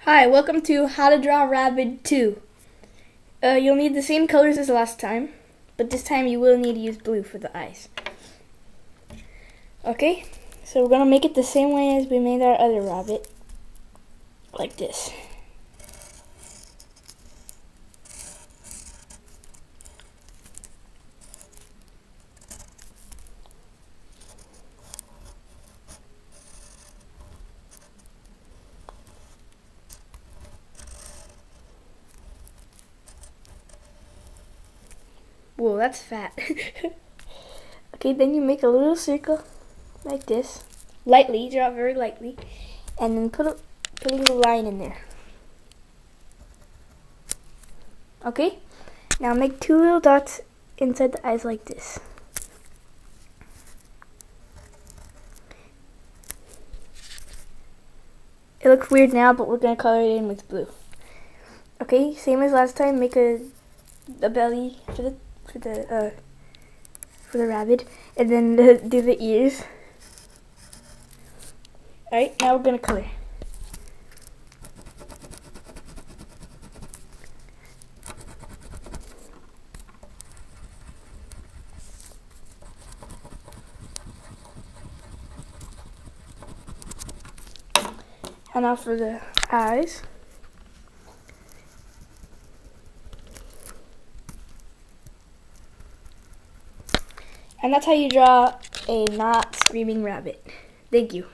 Hi, welcome to How to Draw Rabbit 2. You'll need the same colors as last time, but this time you will need to use blue for the eyes. Okay, so we're going to make it the same way as we made our other rabbit, like this. Whoa, that's fat. Okay, then you make a little circle like this. Lightly, draw very lightly. And then put a little line in there. Okay, now make two little dots inside the eyes like this. It looks weird now, but we're going to color it in with blue. Okay, same as last time, make a belly for the rabbit, and then do the ears. Alright, now we're gonna color. And now for the eyes. And that's how you draw a not screaming rabbit. Thank you.